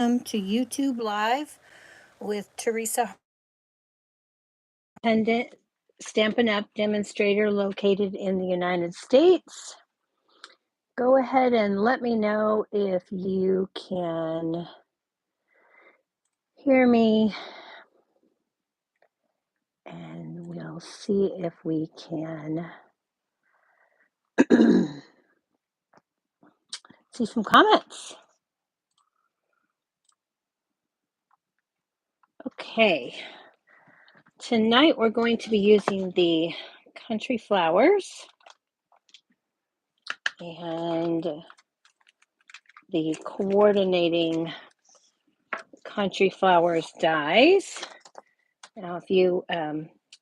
Welcome to YouTube Live with Teresa Harper, Stampin' Up! Demonstrator located in the United States. Go ahead and let me know if you can hear me, and we'll see if we can see some comments. Okay, tonight we're going to be using the Country Flowers and the coordinating Country Flowers dies. Now, if you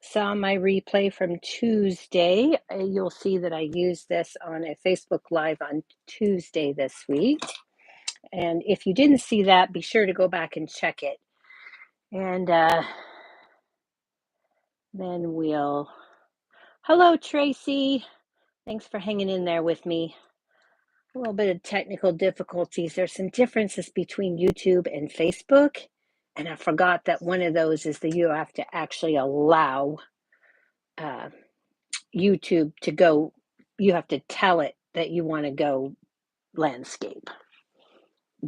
saw my replay from Tuesday, you'll see that I used this on a Facebook Live on Tuesday this week. And if you didn't see that, be sure to go back and check it. And then we'll... Hello, Tracy. Thanks for hanging in there with me. A little bit of technical difficulties. There's some differences between YouTube and Facebook. And I forgot that one of those is that you have to actually allow YouTube to go. You have to tell it that you want to go landscape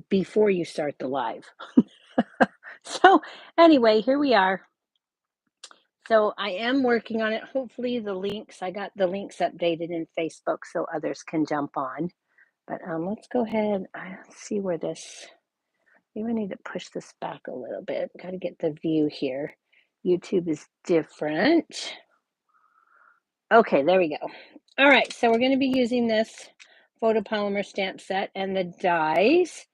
before you start the live. So anyway, here we are. So I am working on it. Hopefully I got the links updated in Facebook so others can jump on. But let's go ahead. Let's see where this... Maybe I need to push this back a little bit. Got to get the view here. YouTube is different. Okay, there we go. All right, so we're going to be using this photopolymer stamp set and the dies.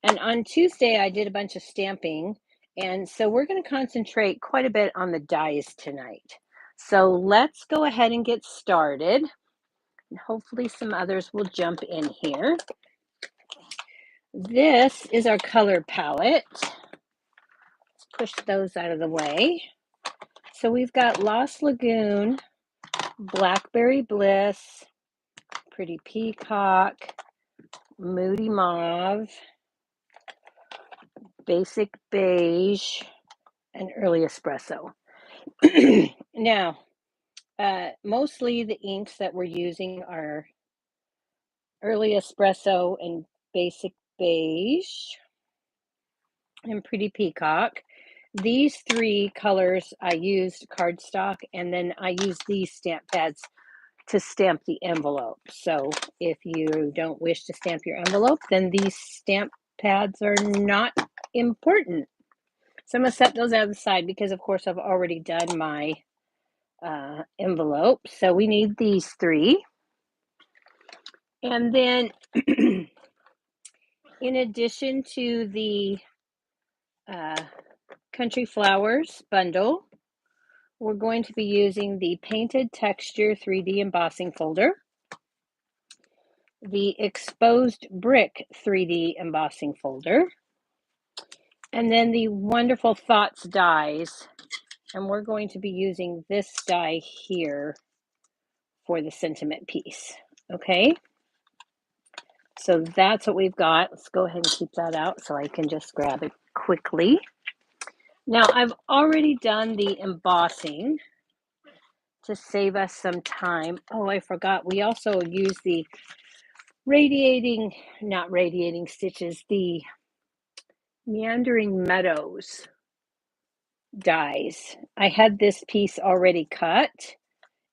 And on Tuesday, I did a bunch of stamping. And so we're going to concentrate quite a bit on the dies tonight. So let's go ahead and get started. And hopefully some others will jump in here. This is our color palette. Let's push those out of the way. So we've got Lost Lagoon, Blackberry Bliss, Pretty Peacock, Moody Mauve, Basic Beige, and Early Espresso. Now, mostly the inks that we're using are Early Espresso and Basic Beige and Pretty Peacock. These three colors I used cardstock, and then I used these stamp pads to stamp the envelope. So if you don't wish to stamp your envelope, then these stamp pads are not important. So I'm going to set those out of the side because, of course, I've already done my envelope. So we need these three. And then in addition to the Country Flowers bundle, we're going to be using the Painted Texture 3D embossing folder, the Exposed Brick 3D embossing folder, and then the Wonderful Thoughts dies. And we're going to be using this die here for the sentiment piece. Okay, so that's what we've got. Let's go ahead and keep that out so I can just grab it quickly. Now, I've already done the embossing to save us some time. Oh, I forgot. We also use the not radiating stitches, the Meandering Meadows dies. I had this piece already cut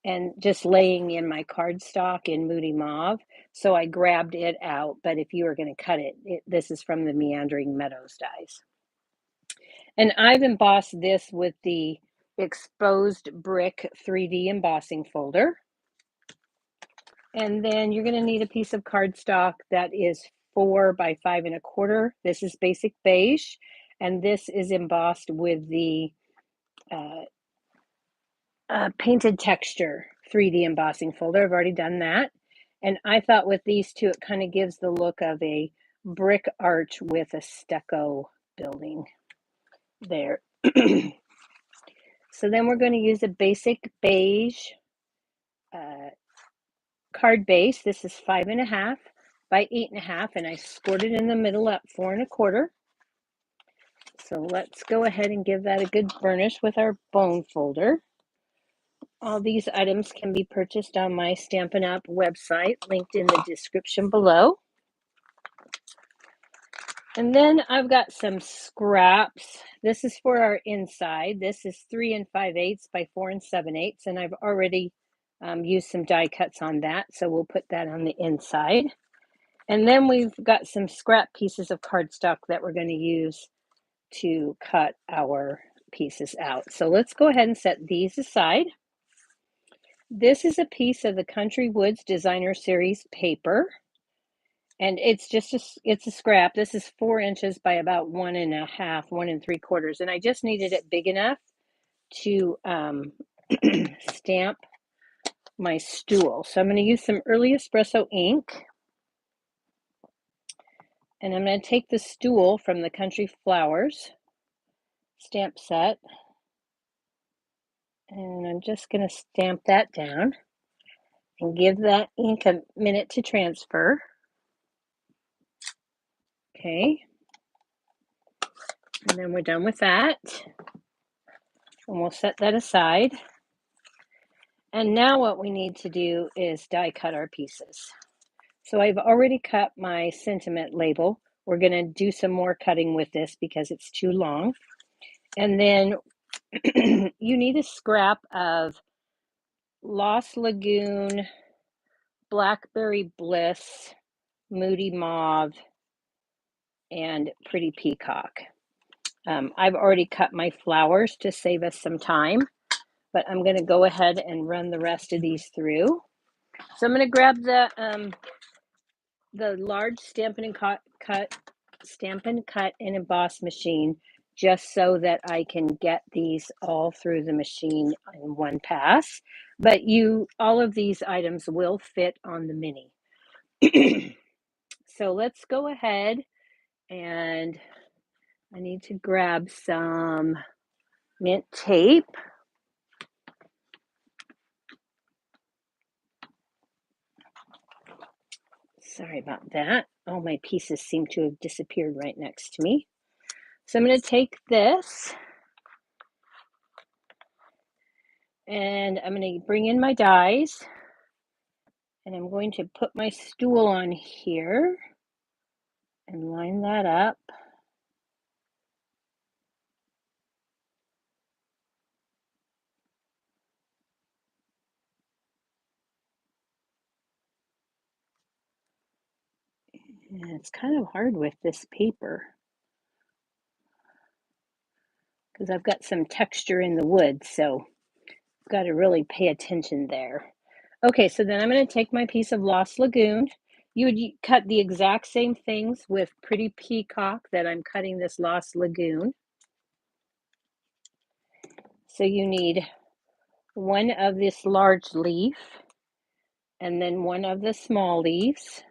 and just laying in my cardstock in Moody Mauve, so I grabbed it out. But if you were going to cut it, this is from the Meandering Meadows dies. And I've embossed this with the Exposed Brick 3D embossing folder. And then you're going to need a piece of cardstock that is 4 by 5 1/4. This is Basic Beige, and this is embossed with the Painted Texture 3D embossing folder. I've already done that. And I thought with these two, it kind of gives the look of a brick arch with a stucco building there. So then we're going to use a Basic Beige card base. This is 5 1/2 by 8 1/2, and I scored it in the middle at 4 1/4. So let's go ahead and give that a good burnish with our bone folder. All these items can be purchased on my Stampin' Up! Website, linked in the description below. And then I've got some scraps. This is for our inside. This is 3 5/8 by 4 7/8, and I've already used some die cuts on that, so we'll put that on the inside. And then we've got some scrap pieces of cardstock that we're going to use to cut our pieces out. So let's go ahead and set these aside. This is a piece of the Country Woods Designer Series paper, and it's just it's a scrap. This is 4 inches by about 1.5, 1 3/4, and I just needed it big enough to stamp my stool. So I'm going to use some early espresso ink, and I'm going to take the stool from the Country Flowers stamp set, and I'm just going to stamp that down and give that ink a minute to transfer. Okay, and then we're done with that, and we'll set that aside. And now what we need to do is die cut our pieces. So I've already cut my sentiment label. We're going to do some more cutting with this because it's too long. And then you need a scrap of Lost Lagoon, Blackberry Bliss, Moody Mauve, and Pretty Peacock. I've already cut my flowers to save us some time, but I'm going to go ahead and run the rest of these through. So I'm going to grab the large Stampin' Cut and Emboss machine, just so that I can get these all through the machine in one pass. But all of these items will fit on the mini. So let's go ahead, and I need to grab some mint tape. Sorry about that. All my pieces seem to have disappeared right next to me. So I'm going to take this, and I'm going to bring in my dies, and I'm going to put my stool on here and line that up. And it's kind of hard with this paper because I've got some texture in the wood, so I've got to really pay attention there. Okay, so then I'm going to take my piece of Lost Lagoon. You would cut the exact same things with Pretty Peacock that I'm cutting this Lost Lagoon. So you need one of this large leaf and then one of the small leaves.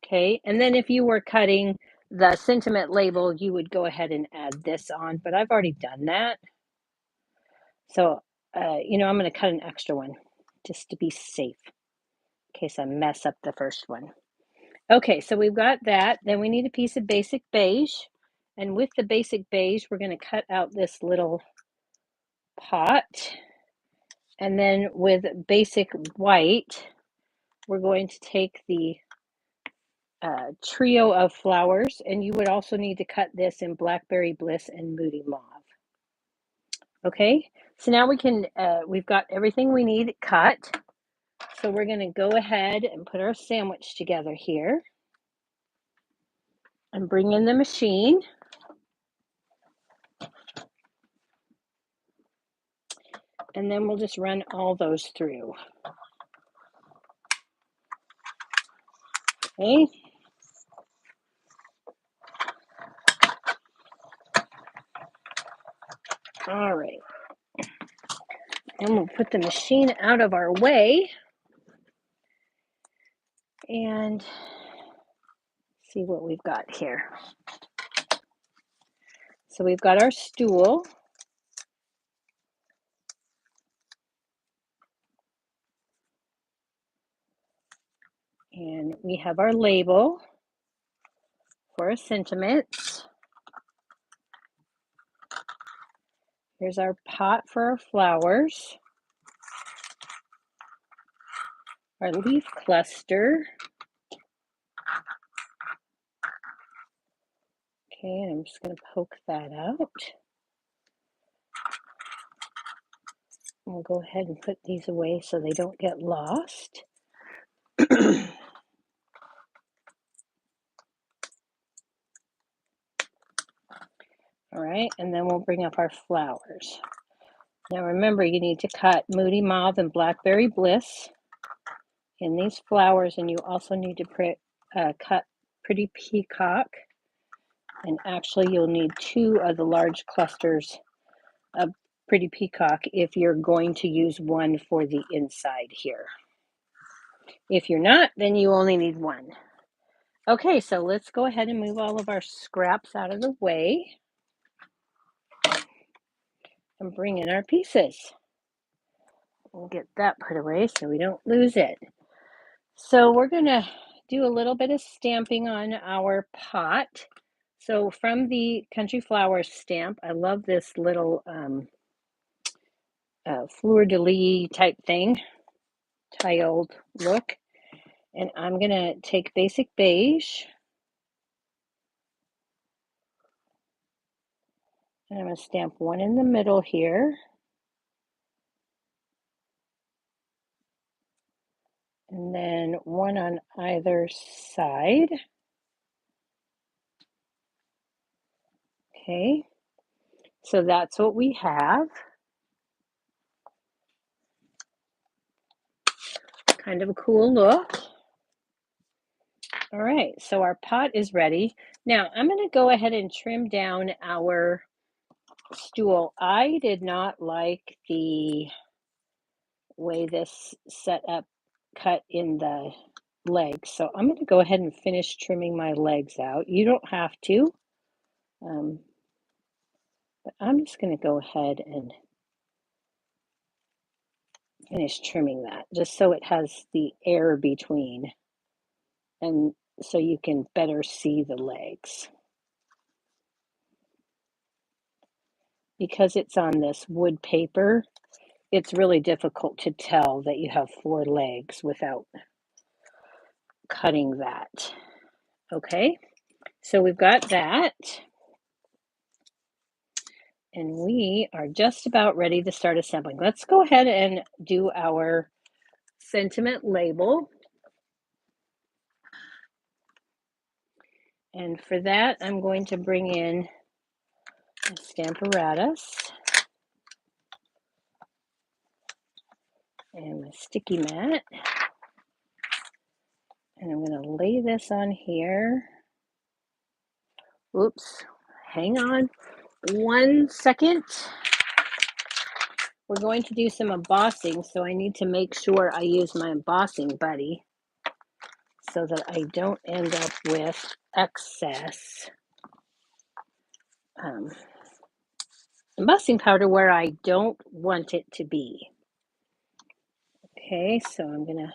Okay, and then if you were cutting the sentiment label, you would go ahead and add this on, but I've already done that. So, I'm going to cut an extra one just to be safe in case I mess up the first one. Okay, so we've got that. Then we need a piece of basic beige. And with the basic beige, we're going to cut out this little pot. And then with basic white, we're going to take the trio of flowers, and you would also need to cut this in Blackberry Bliss and Moody Mauve. Okay, so now we've got everything we need cut. So we're going to go ahead and put our sandwich together here and bring in the machine. And then we'll just run all those through. Okay. All right. And we'll put the machine out of our way and see what we've got here. So we've got our stool. And we have our label for a sentiment. Here's our pot for our flowers, our leaf cluster. Okay, and I'm just going to poke that out. We'll go ahead and put these away so they don't get lost. All right, and then we'll bring up our flowers. Now remember, you need to cut Moody Mauve and Blackberry Bliss in these flowers, and you also need to cut Pretty Peacock, and actually you'll need 2 of the large clusters of Pretty Peacock if you're going to use one for the inside here. If you're not, then you only need 1. Okay, so let's go ahead and move all of our scraps out of the way and bring in our pieces. We'll get that put away so we don't lose it. So we're going to do a little bit of stamping on our pot. So from the Country Flowers stamp, I love this little fleur-de-lis type thing, tiled look. And I'm going to take Basic Beige, and I'm going to stamp one in the middle here. And then one on either side. Okay, so that's what we have. Kind of a cool look. All right, so our pot is ready. Now I'm going to go ahead and trim down our stool. I did not like the way this set up cut in the legs, so I'm going to go ahead and finish trimming my legs out. You don't have to, but I'm just going to go ahead and finish trimming that just so it has the air between, and so you can better see the legs. Because it's on this wood paper, it's really difficult to tell that you have 4 legs without cutting that. Okay, so we've got that. And we are just about ready to start assembling. Let's go ahead and do our sentiment label. And for that, I'm going to bring in a Stamparatus and my sticky mat. And I'm going to lay this on here. Oops, hang on 1 second. We're going to do some embossing, so I need to make sure I use my embossing buddy so that I don't end up with excess embossing powder where I don't want it to be. Okay, so I'm going to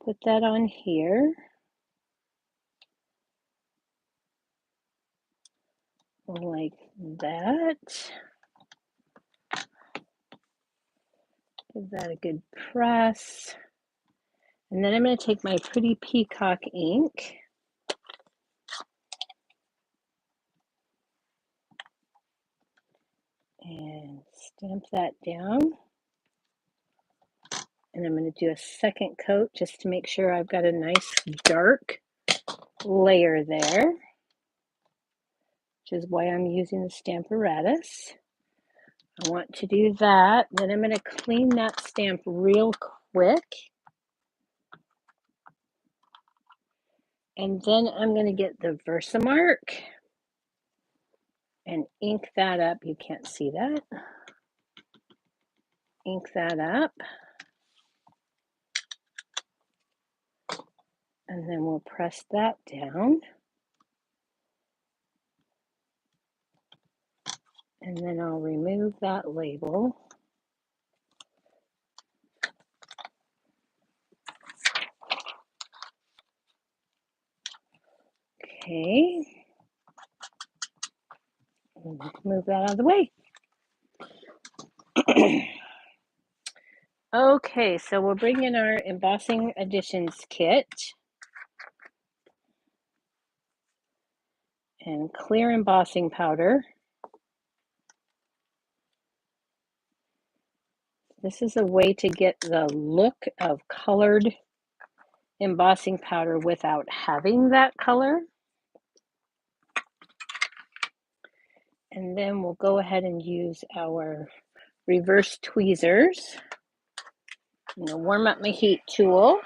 put that on here. Like that. Give that a good press. And then I'm going to take my Pretty Peacock ink and stamp that down. And I'm going to do a second coat just to make sure I've got a nice dark layer there, which is why I'm using the Stamparatus. I want to do that. Then I'm going to clean that stamp real quick. And then I'm going to get the Versamark and ink that up. You can't see that. Ink that up. And then we'll press that down. And then I'll remove that label. Okay. Move that out of the way. Okay, so we'll bring in our embossing additions kit and clear embossing powder. This is a way to get the look of colored embossing powder without having that color. And then we'll go ahead and use our reverse tweezers. I'm going to warm up my heat tool.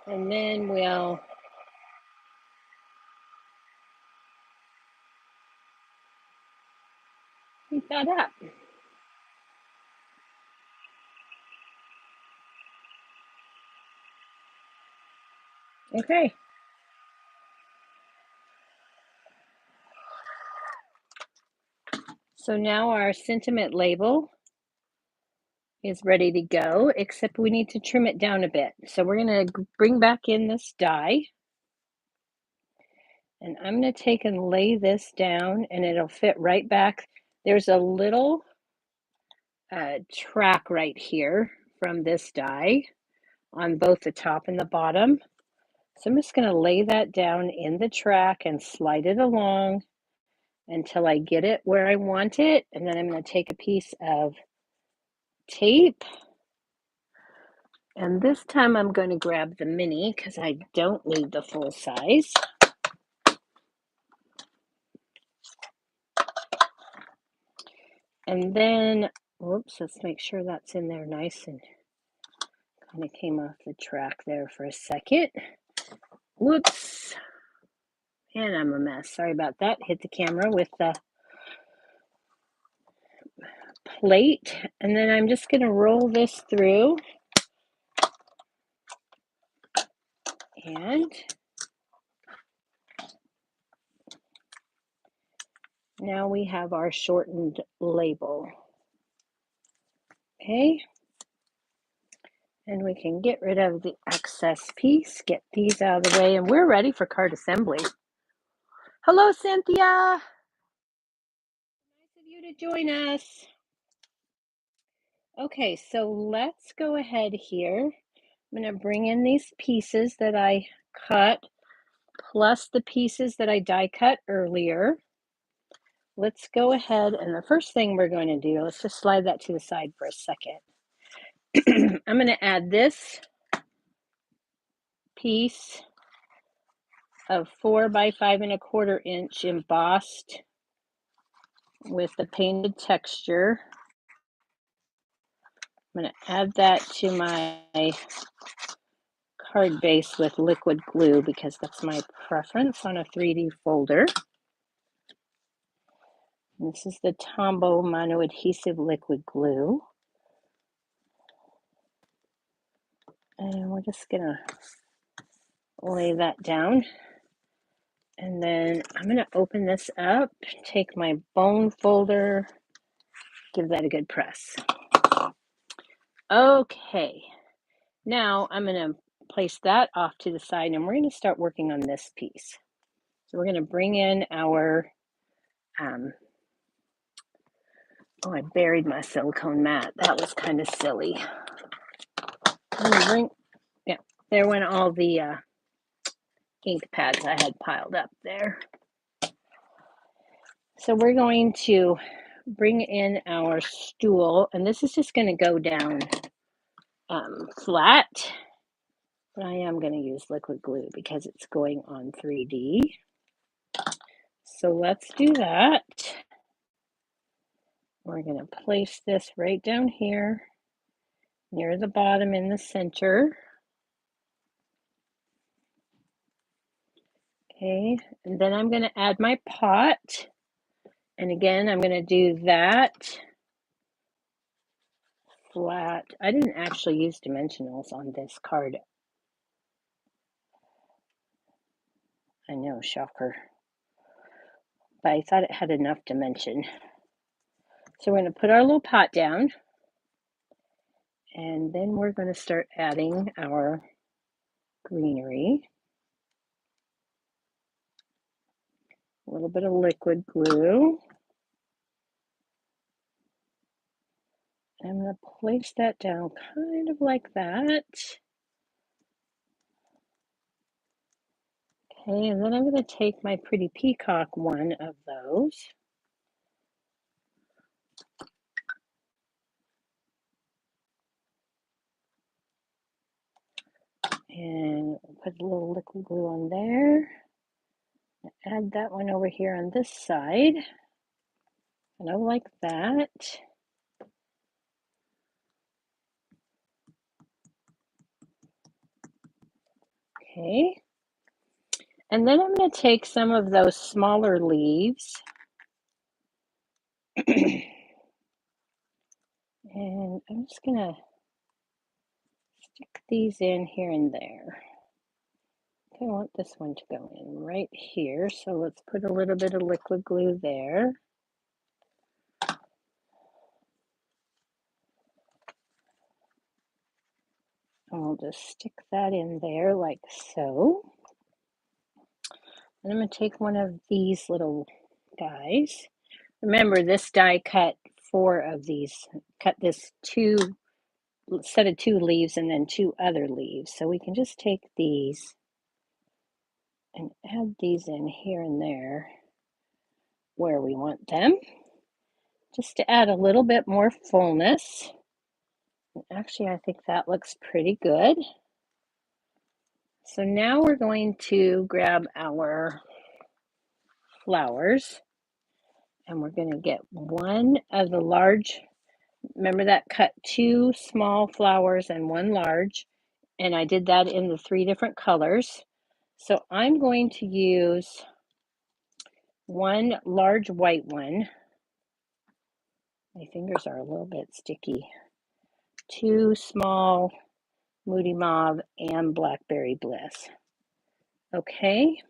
And then we'll heat that up. Okay. So now our sentiment label is ready to go, except we need to trim it down a bit. So we're going to bring back in this die. And I'm going to take and lay this down, and it'll fit right back. There's a little track right here from this die on both the top and the bottom. So I'm just going to lay that down in the track and slide it along until I get it where I want it. And then I'm going to take a piece of tape. And this time I'm going to grab the mini because I don't need the full size. And then, whoops, let's make sure that's in there nice and kind of came off the track there for a second. Whoops. And I'm a mess. Sorry about that. Hit the camera with the plate. And then I'm just going to roll this through. And now we have our shortened label. Okay. And we can get rid of the excess piece, get these out of the way, and we're ready for card assembly. Hello, Cynthia. Nice of you to join us. Okay, so let's go ahead here. I'm going to bring in these pieces that I cut, plus the pieces that I die cut earlier. Let's go ahead, and the first thing we're going to do, let's just slide that to the side for a second. I'm going to add this piece of 4 by 5¼ inch embossed with the painted texture. I'm going to add that to my card base with liquid glue because that's my preference on a 3D folder. And this is the Tombow Mono Adhesive Liquid Glue. And we're just going to lay that down. And then I'm going to open this up, take my bone folder, give that a good press. Okay, now I'm going to place that off to the side, and we're going to start working on this piece. So we're going to bring in our, oh, I buried my silicone mat. That was kind of silly. I'm going to bring, yeah, there went all the ink pads I had piled up there. So we're going to bring in our stool, and this is just going to go down flat, but I am going to use liquid glue because it's going on 3D. So let's do that. We're going to place this right down here near the bottom in the center. Okay, and then I'm going to add my pot. And again, I'm going to do that flat. I didn't actually use dimensionals on this card. I know, shocker. But I thought it had enough dimension. So we're going to put our little pot down. And then we're going to start adding our greenery. A little bit of liquid glue. I'm going to place that down kind of like that. Okay, and then I'm going to take my pretty peacock one of those. And put a little liquid glue on there. Add that one over here on this side. And I like that. Okay. And then I'm going to take some of those smaller leaves and I'm just going to stick these in here and there. I want this one to go in right here, so let's put a little bit of liquid glue there. And we'll just stick that in there like so. And I'm going to take one of these little guys. Remember, this die cut 4 of these. Cut this set of 2 leaves and then 2 other leaves. So we can just take these and add these in here and there where we want them, just to add a little bit more fullness. Actually, I think that looks pretty good. So now we're going to grab our flowers and we're going to get one of the large, remember that cut 2 small flowers and 1 large, and I did that in the 3 different colors. So I'm going to use 1 large white one. My fingers are a little bit sticky. 2 small Moody Mauve and Blackberry Bliss. Okay.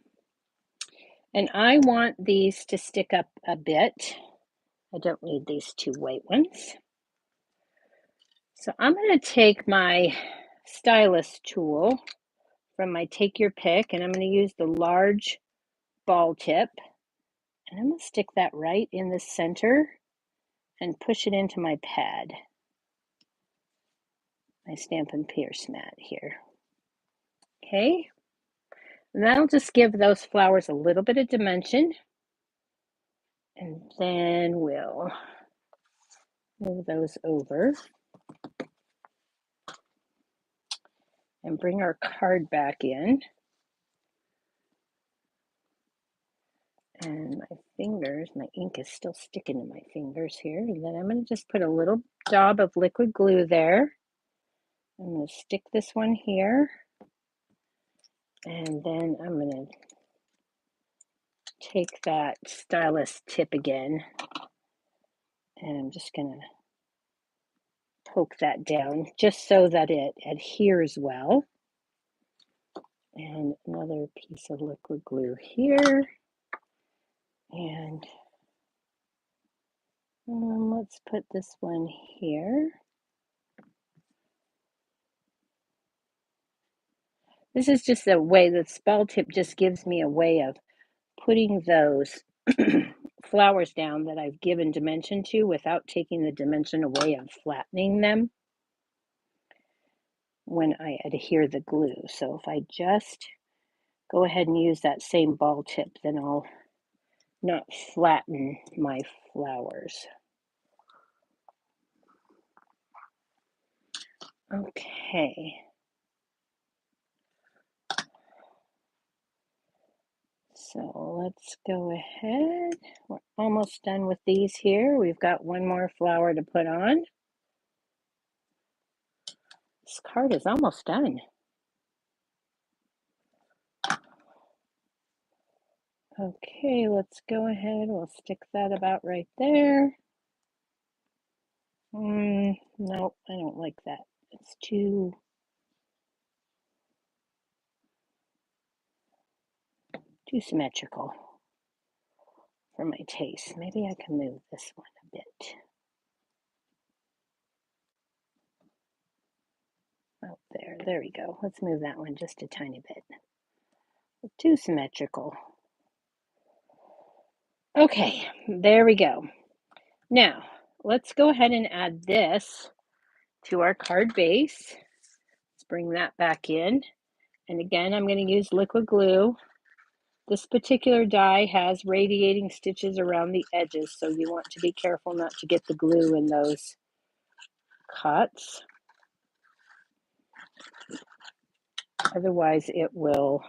And I want these to stick up a bit. I don't need these 2 white ones. So I'm going to take my stylus tool from my Take Your Pick, and I'm going to use the large ball tip. And I'm going to stick that right in the center and push it into my pad, my Stampin' Pierce mat here. Okay. And that'll just give those flowers a little bit of dimension. And then we'll move those over and bring our card back in. And my fingers, my ink is still sticking to my fingers here. And then I'm going to just put a little dab of liquid glue there. I'm going to stick this one here. And then I'm going to take that stylus tip again. And I'm just going to poke that down just so that it adheres well. And another piece of liquid glue here. And let's put this one here. This is just a way, the ball tip just gives me a way of putting those flowers down that I've given dimension to without taking the dimension away and flattening them when I adhere the glue. So if I just go ahead and use that same ball tip, then I'll not flatten my flowers. Okay. So let's go ahead. We're almost done with these here. We've got one more flower to put on. This card is almost done. Okay, let's go ahead. We'll stick that about right there. No, I don't like that. It's too symmetrical for my taste. Maybe I can move this one a bit. Oh, there we go. Let's move that one just a tiny bit. Too symmetrical. Okay, there we go. Now, let's go ahead and add this to our card base. Let's bring that back in. And again, I'm going to use liquid glue. This particular die has radiating stitches around the edges, so you want to be careful not to get the glue in those cuts. Otherwise, it will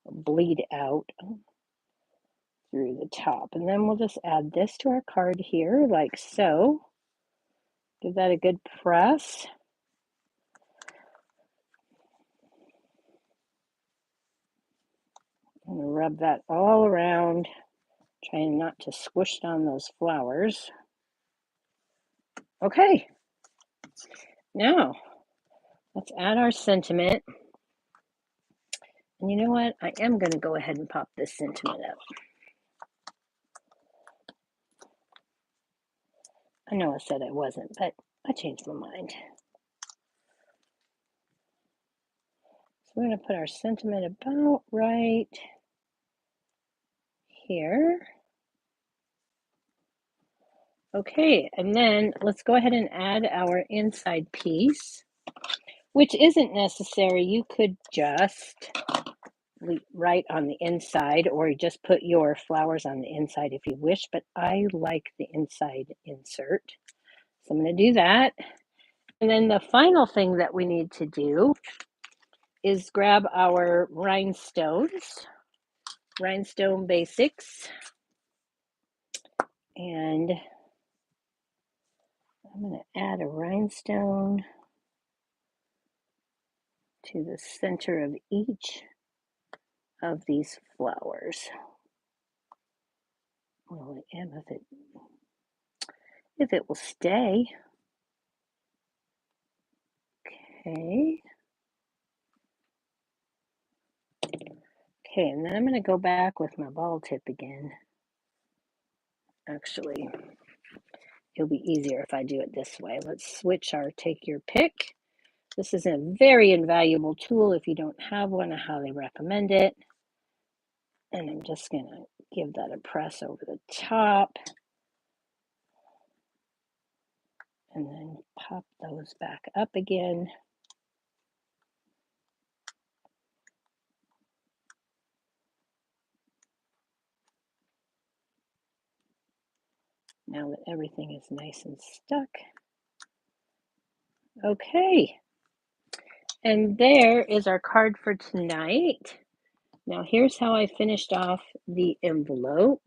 bleed out through the top. And then we'll just add this to our card here, like so. Give that a good press. I'm going to rub that all around, trying not to squish down those flowers. Okay, now let's add our sentiment. And you know what? I am going to go ahead and pop this sentiment up. I know I said I wasn't, but I changed my mind. So we're going to put our sentiment about right here. Okay, and then let's go ahead and add our inside piece, which isn't necessary. You could just write on the inside, or just put your flowers on the inside if you wish, but I like the inside insert. So I'm going to do that. And then the final thing that we need to do is grab our rhinestones, rhinestone basics, and I'm going to add a rhinestone to the center of each of these flowers. Well, I am if it will stay. Okay. Okay, and then I'm going to go back with my ball tip again. Actually, it'll be easier if I do it this way. Let's switch our take your pick. This is a very invaluable tool. If you don't have one, I highly recommend it. And I'm just going to give that a press over the top. And then pop those back up again. Now that everything is nice and stuck. Okay. And there is our card for tonight. Now here's how I finished off the envelope.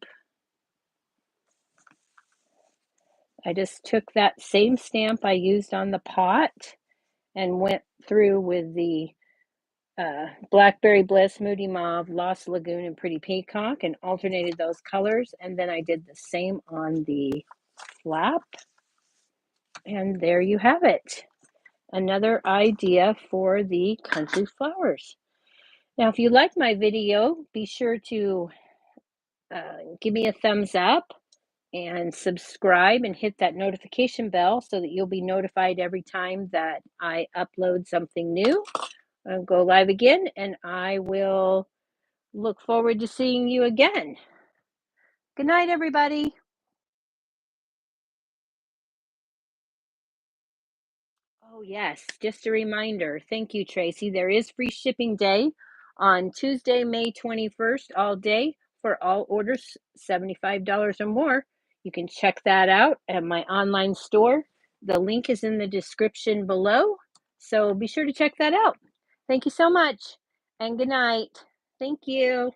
I just took that same stamp I used on the pot and went through with the Blackberry Bliss, Moody Mauve, Lost Lagoon, and Pretty Peacock and alternated those colors. And then I did the same on the flap. And there you have it. Another idea for the country flowers. Now, if you like my video, be sure to give me a thumbs up and subscribe and hit that notification bell so that you'll be notified every time that I upload something new. I'll go live again, and I will look forward to seeing you again. Good night, everybody. Oh, yes, just a reminder. Thank you, Tracy. There is free shipping day on Tuesday, May 21st, all day for all orders $75 or more. You can check that out at my online store. The link is in the description below, so be sure to check that out. Thank you so much, and good night. Thank you.